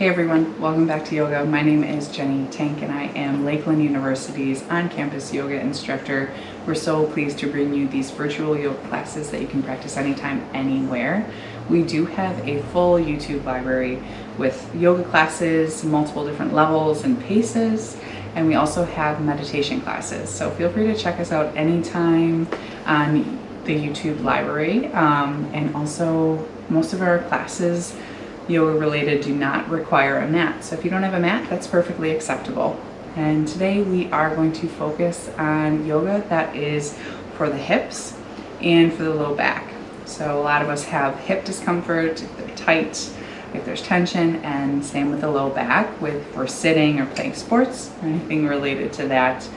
Hey everyone, welcome back to yoga. My name is Jenny Tank and I am Lakeland University's on-campus yoga instructor. We're so pleased to bring you these virtual yoga classes that you can practice anytime, anywhere. We do have a full YouTube library with yoga classes, multiple different levels and paces, and we also have meditation classes. So feel free to check us out anytime on the YouTube library. And also most of our classes yoga related do not require a mat. So if you don't have a mat, that's perfectly acceptable. And today we are going to focus on yoga that is for the hips and for the low back. So a lot of us have hip discomfort if they're tight, if there's tension, and same with the low back for sitting or playing sports or anything related to that.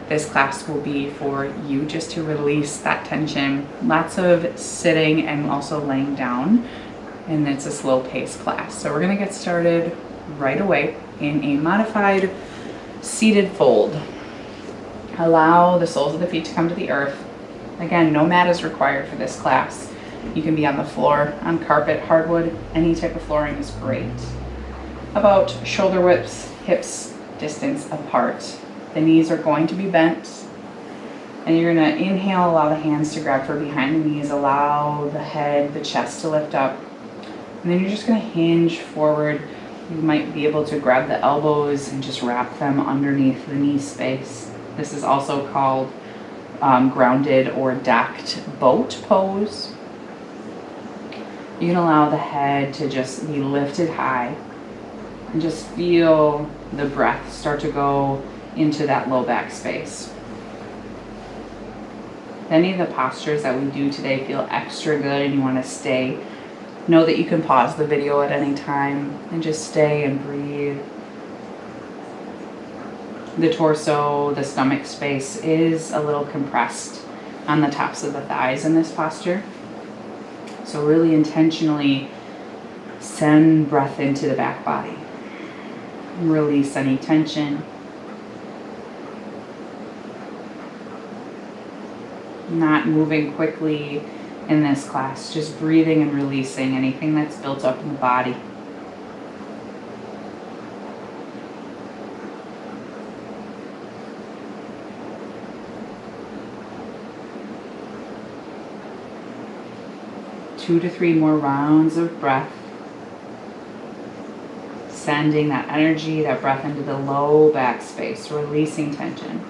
This class will be for you just to release that tension. Lots of sitting and also laying down. And it's a slow paced class. So we're gonna get started right away in a modified seated fold. Allow the soles of the feet to come to the earth. Again, no mat is required for this class. You can be on the floor, on carpet, hardwood, any type of flooring is great. About shoulder width, hips distance apart. The knees are going to be bent. And you're gonna inhale, allow the hands to grab for behind the knees, allow the head, the chest to lift up. And then you're just going to hinge forward. You might be able to grab the elbows and just wrap them underneath the knee space. This is also called grounded or docked boat pose. You can allow the head to just be lifted high and just feel the breath start to go into that low back space. If any of the postures that we do today feel extra good and you want to stay, know that you can pause the video at any time and just stay and breathe. The torso, the stomach space is a little compressed on the tops of the thighs in this posture. So really intentionally send breath into the back body. Release any tension. Not moving quickly in this class, just breathing and releasing anything that's built up in the body. Two to three more rounds of breath. Sending that energy, that breath into the low back space, releasing tension.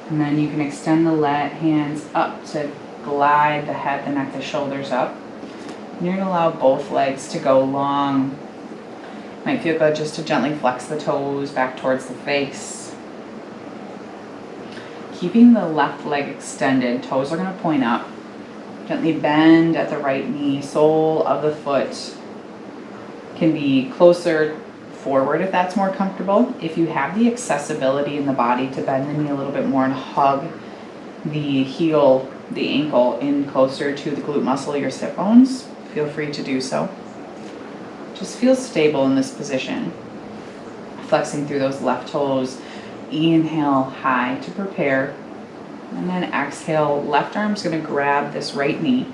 And then you can extend the hands up to glide the head, the neck, the shoulders up. And you're going to allow both legs to go long. Might feel good just to gently flex the toes back towards the face. Keeping the left leg extended, toes are going to point up. Gently bend at the right knee, sole of the foot can be closer forward if that's more comfortable. If you have the accessibility in the body to bend the knee a little bit more and hug the heel, the ankle in closer to the glute muscle, your sit bones, feel free to do so. Just feel stable in this position. Flexing through those left toes. Inhale high to prepare. And then exhale, left arm's going to grab this right knee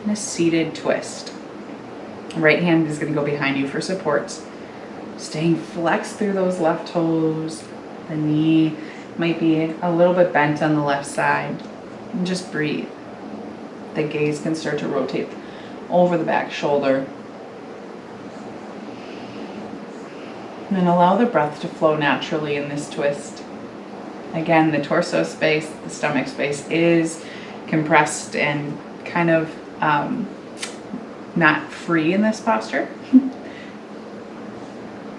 in a seated twist. Right hand is going to go behind you for support. Staying flexed through those left toes. The knee might be a little bit bent on the left side. And just breathe. The gaze can start to rotate over the back shoulder. And then allow the breath to flow naturally in this twist. Again, the torso space, the stomach space is compressed and kind of not free in this posture.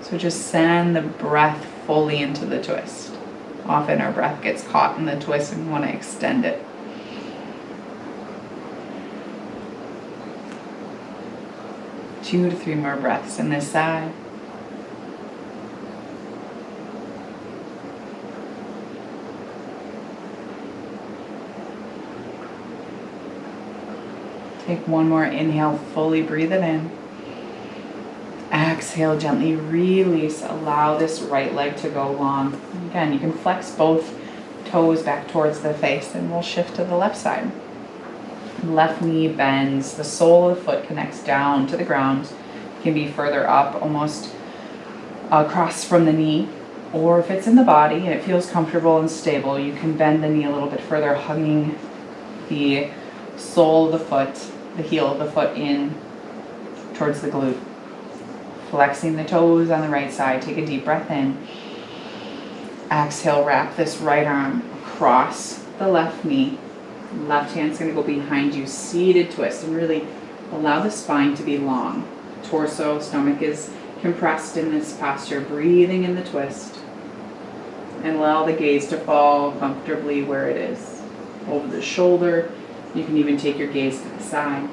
So just send the breath fully into the twist. Often our breath gets caught in the twist and we want to extend it. Two to three more breaths in this side. Take one more inhale, fully breathe it in. Exhale, gently release. Allow this right leg to go long. Again, you can flex both toes back towards the face, and we'll shift to the left side. Left knee bends, the sole of the foot connects down to the ground. It can be further up, almost across from the knee, or if it's in the body and it feels comfortable and stable, you can bend the knee a little bit further, hugging the sole of the foot, the heel of the foot in towards the glute. Flexing the toes on the right side. Take a deep breath in. Exhale, wrap this right arm across the left knee. Left hand's going to go behind you, seated twist, and really allow the spine to be long. Torso, stomach is compressed in this posture, breathing in the twist. And allow the gaze to fall comfortably where it is. Over the shoulder. You can even take your gaze to the side.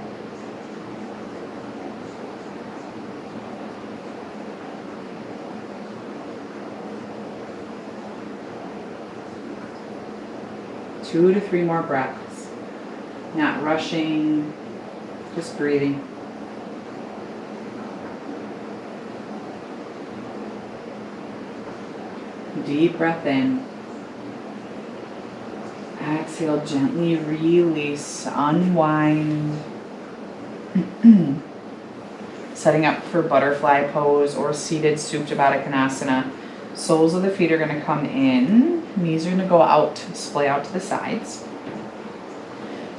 Two to three more breaths. Not rushing, just breathing. Deep breath in. Exhale, gently release, unwind. Setting up for butterfly pose or seated Supta Baddha Konasana. Soles of the feet are going to come in. Knees are going to go out, splay out to the sides.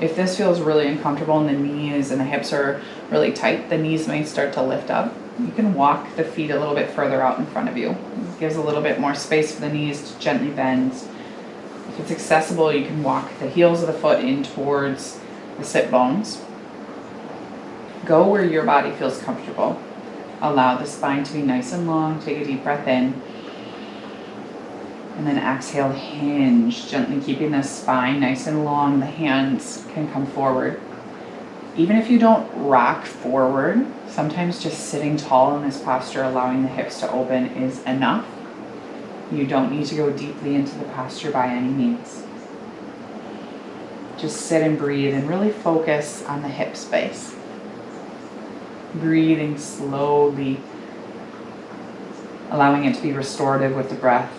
If this feels really uncomfortable and the knees and the hips are really tight, the knees might start to lift up. You can walk the feet a little bit further out in front of you. It gives a little bit more space for the knees to gently bend. If it's accessible, you can walk the heels of the foot in towards the sit bones. Go where your body feels comfortable. Allow the spine to be nice and long. Take a deep breath in. And then exhale, hinge, gently keeping the spine nice and long. The hands can come forward. Even if you don't rock forward, sometimes just sitting tall in this posture, allowing the hips to open is enough. You don't need to go deeply into the posture by any means. Just sit and breathe and really focus on the hip space. Breathing slowly, allowing it to be restorative with the breath.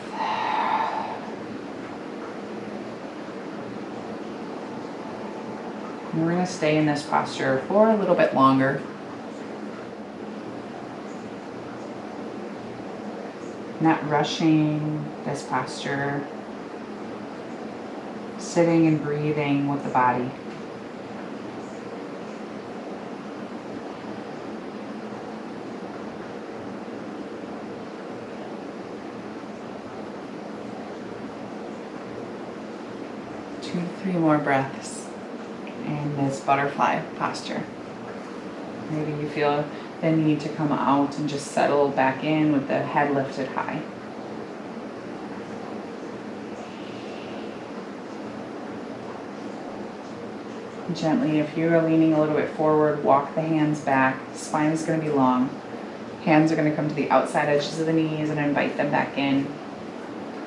And we're going to stay in this posture for a little bit longer. Not rushing this posture. Sitting and breathing with the body. Two to three more breaths in this butterfly posture. Maybe you feel the need to come out and just settle back in with the head lifted high. Gently, if you are leaning a little bit forward, walk the hands back. Spine is going to be long. Hands are going to come to the outside edges of the knees and invite them back in.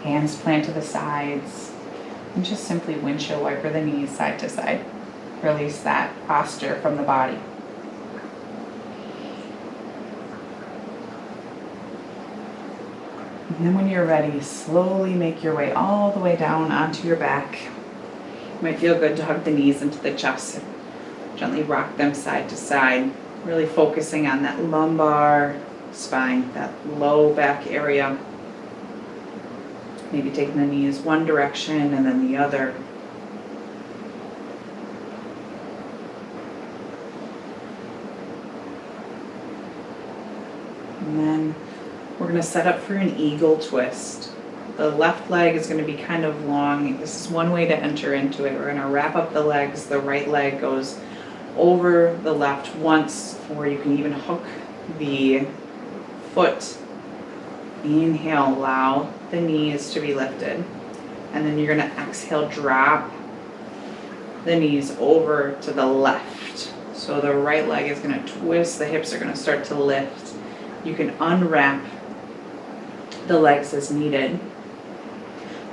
Hands plant to the sides. And just simply windshield wiper the knees side to side. Release that posture from the body. And then when you're ready, slowly make your way all the way down onto your back. It might feel good to hug the knees into the chest. Gently rock them side to side. Really focusing on that lumbar spine, that low back area. Maybe taking the knees one direction and then the other. And then we're going to set up for an eagle twist. The left leg is going to be kind of long. This is one way to enter into it. We're going to wrap up the legs. The right leg goes over the left once, or you can even hook the foot. Inhale, allow the knees to be lifted. And then you're going to exhale, drop the knees over to the left. So the right leg is going to twist. The hips are going to start to lift. You can unwrap the legs as needed.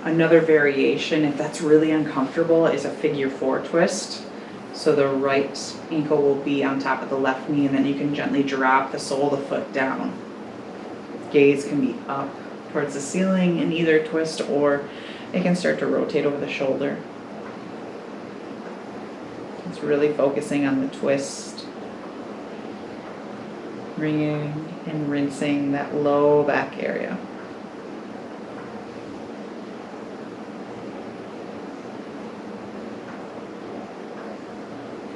Another variation, if that's really uncomfortable, is a figure four twist. So the right ankle will be on top of the left knee, and then you can gently drop the sole of the foot down. Gaze can be up towards the ceiling in either twist, or It can start to rotate over the shoulder. It's really focusing on the twist. Bringing and rinsing that low back area.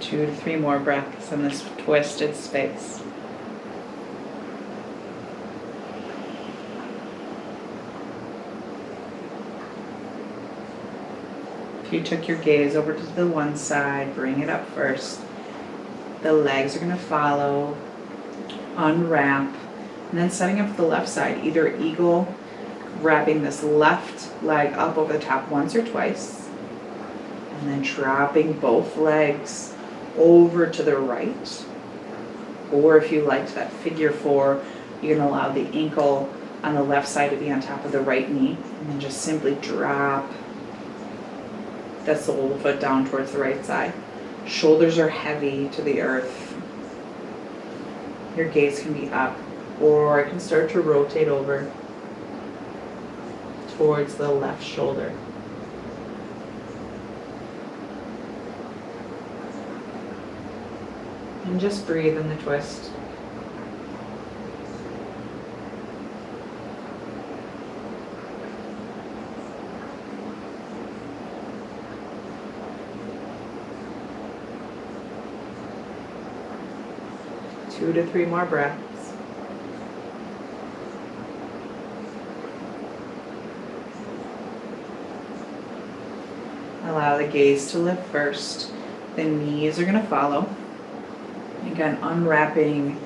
Two to three more breaths in this twisted space. If you took your gaze over to the one side, bring it up first. The legs are going to follow. Unwrap. And then setting up the left side, either eagle, wrapping this left leg up over the top once or twice. And then dropping both legs over to the right. Or if you liked that figure four, you can allow the ankle on the left side to be on top of the right knee. And then just simply drop the sole of the foot down towards the right side. Shoulders are heavy to the earth. Your gaze can be up, or it can start to rotate over towards the left shoulder. And just breathe in the twist. Two to three more breaths. Allow the gaze to lift first. The knees are going to follow. Again, unwrapping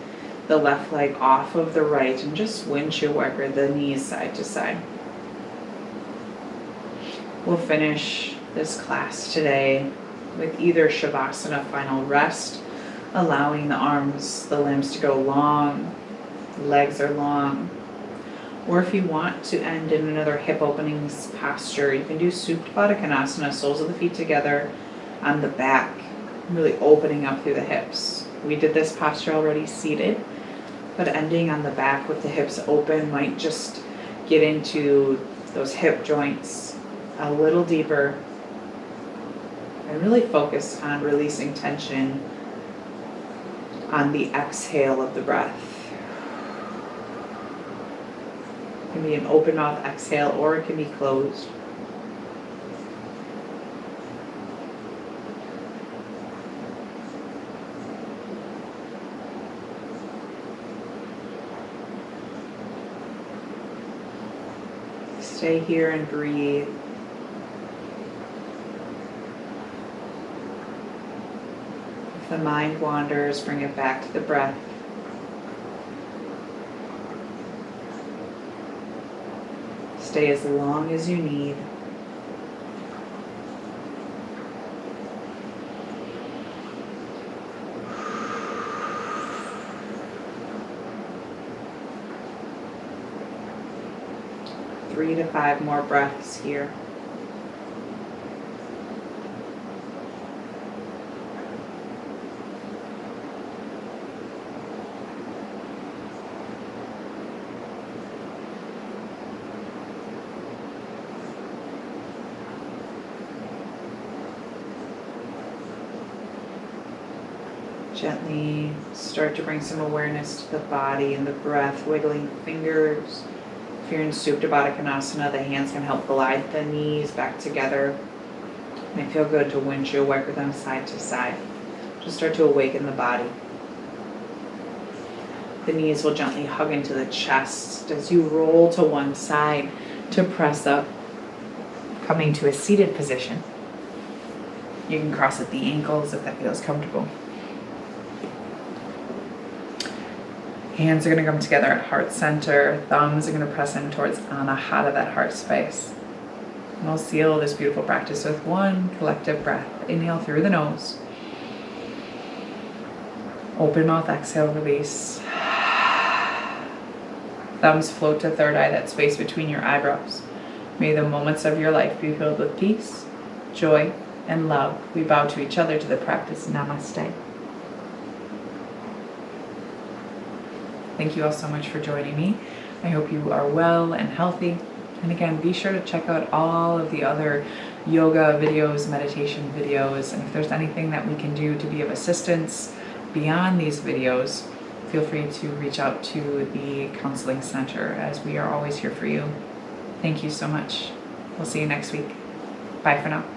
the left leg off of the right and just windshield wiper the knees side to side. We'll finish this class today with either Shavasana, final rest, allowing the arms, the limbs to go long, legs are long. Or if you want to end in another hip opening posture, you can do Supta Baddha Konasana, soles of the feet together on the back, really opening up through the hips. We did this posture already seated, but ending on the back with the hips open might just get into those hip joints a little deeper and really focus on releasing tension on the exhale of the breath. It can be an open mouth exhale or it can be closed. Stay here and breathe. If the mind wanders, bring it back to the breath. Stay as long as you need. Three to five more breaths here. Gently start to bring some awareness to the body and the breath, wiggling fingers. If you're in Supta Baddha Konasana, the hands can help glide the knees back together. It may feel good to windshield wiper them side to side. Just start to awaken the body. The knees will gently hug into the chest as you roll to one side to press up, coming to a seated position. You can cross at the ankles if that feels comfortable. Hands are going to come together at heart center. Thumbs are going to press in towards anahata, that heart space. And we'll seal this beautiful practice with one collective breath. Inhale through the nose. Open mouth, exhale, release. Thumbs float to third eye, that space between your eyebrows. May the moments of your life be filled with peace, joy, and love. We bow to each other to the practice. Namaste. Thank you all so much for joining me. I hope you are well and healthy. And again, be sure to check out all of the other yoga videos, meditation videos, and if there's anything that we can do to be of assistance beyond these videos, feel free to reach out to the counseling center, as we are always here for you. Thank you so much. We'll see you next week. Bye for now.